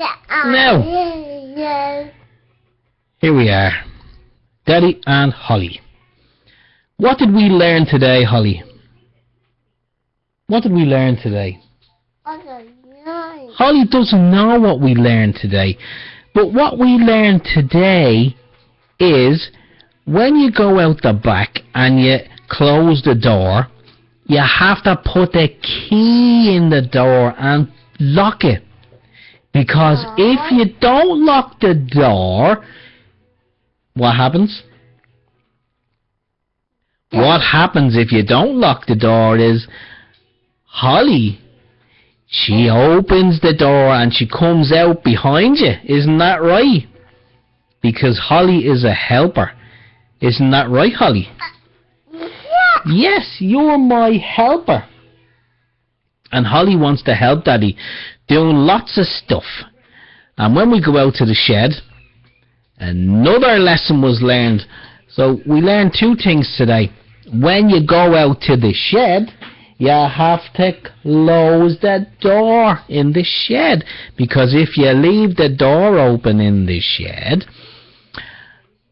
Now, here we are. Daddy and Holly. What did we learn today, Holly? What did we learn today? Holly doesn't know what we learned today. But what we learned today is when you go out the back and you close the door, you have to put the key in the door and lock it. Because if you don't lock the door, what happens? What happens if you don't lock the door is Holly, she opens the door and she comes out behind you. Isn't that right? Because Holly is a helper. Isn't that right, Holly? Yes, you're my helper. And Holly wants to help Daddy doing lots of stuff. And when we go out to the shed, another lesson was learned. So we learned two things today. When you go out to the shed, you have to close the door in the shed. Because if you leave the door open in the shed,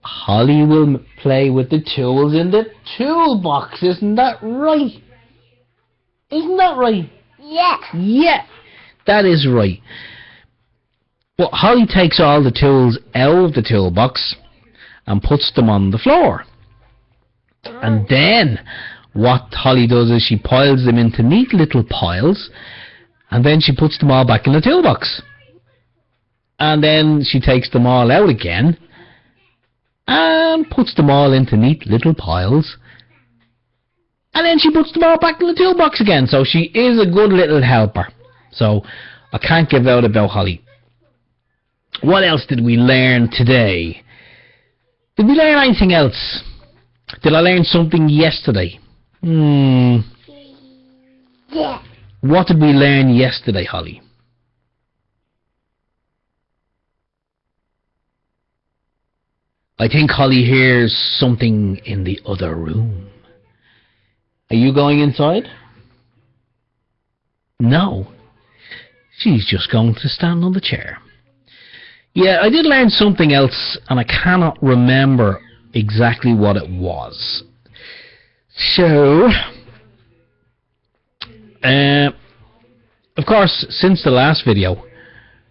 Holly will play with the tools in the toolbox. Isn't that right? Isn't that right? Yeah. Yeah, that is right. Well, Holly takes all the tools out of the toolbox and puts them on the floor. And then what Holly does is she piles them into neat little piles, and then she puts them all back in the toolbox. And then she takes them all out again and puts them all into neat little piles. And then she puts them all back in the toolbox again. So she is a good little helper. So I can't give out about Holly. What else did we learn today? Did we learn anything else? Did I learn something yesterday? Yeah. What did we learn yesterday, Holly? I think Holly hears something in the other room. Are you going inside? No. She's just going to stand on the chair. Yeah, I did learn something else, and I cannot remember exactly what it was. So, of course, since the last video,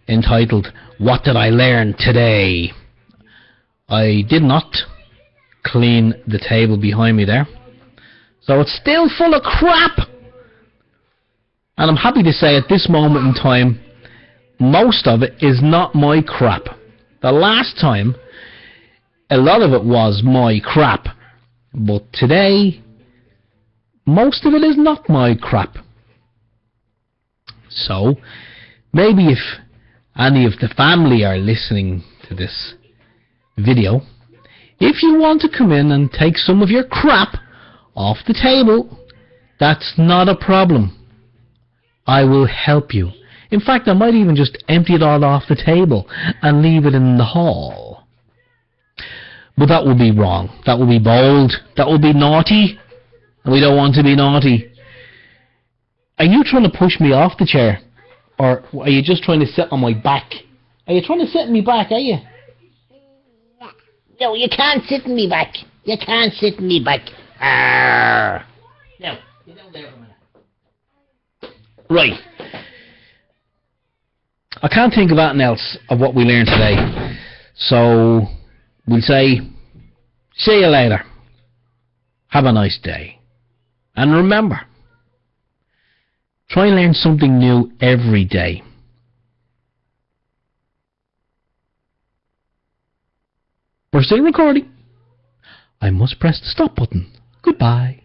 entitled, What Did I Learn Today? I did not clean the table behind me there. So it's still full of crap. And I'm happy to say at this moment in time, most of it is not my crap. The last time, a lot of it was my crap. But today, most of it is not my crap. So, maybe if any of the family are listening to this video, if you want to come in and take some of your crap off the table, that's not a problem. I will help you. In fact, I might even just empty it all off the table and leave it in the hall. But that would be wrong. That would be bold. That would be naughty. And we don't want to be naughty. Are you trying to push me off the chair? Or are you just trying to sit on my back? Are you trying to sit in me back, are you? Yeah. No, you can't sit in me back. You can't sit in me back. Arrgh. Now, get down there for a minute. Right. I can't think of anything else of what we learned today. So, we'll say, see you later. Have a nice day. And remember, try and learn something new every day. We're still recording. I must press the stop button. Goodbye.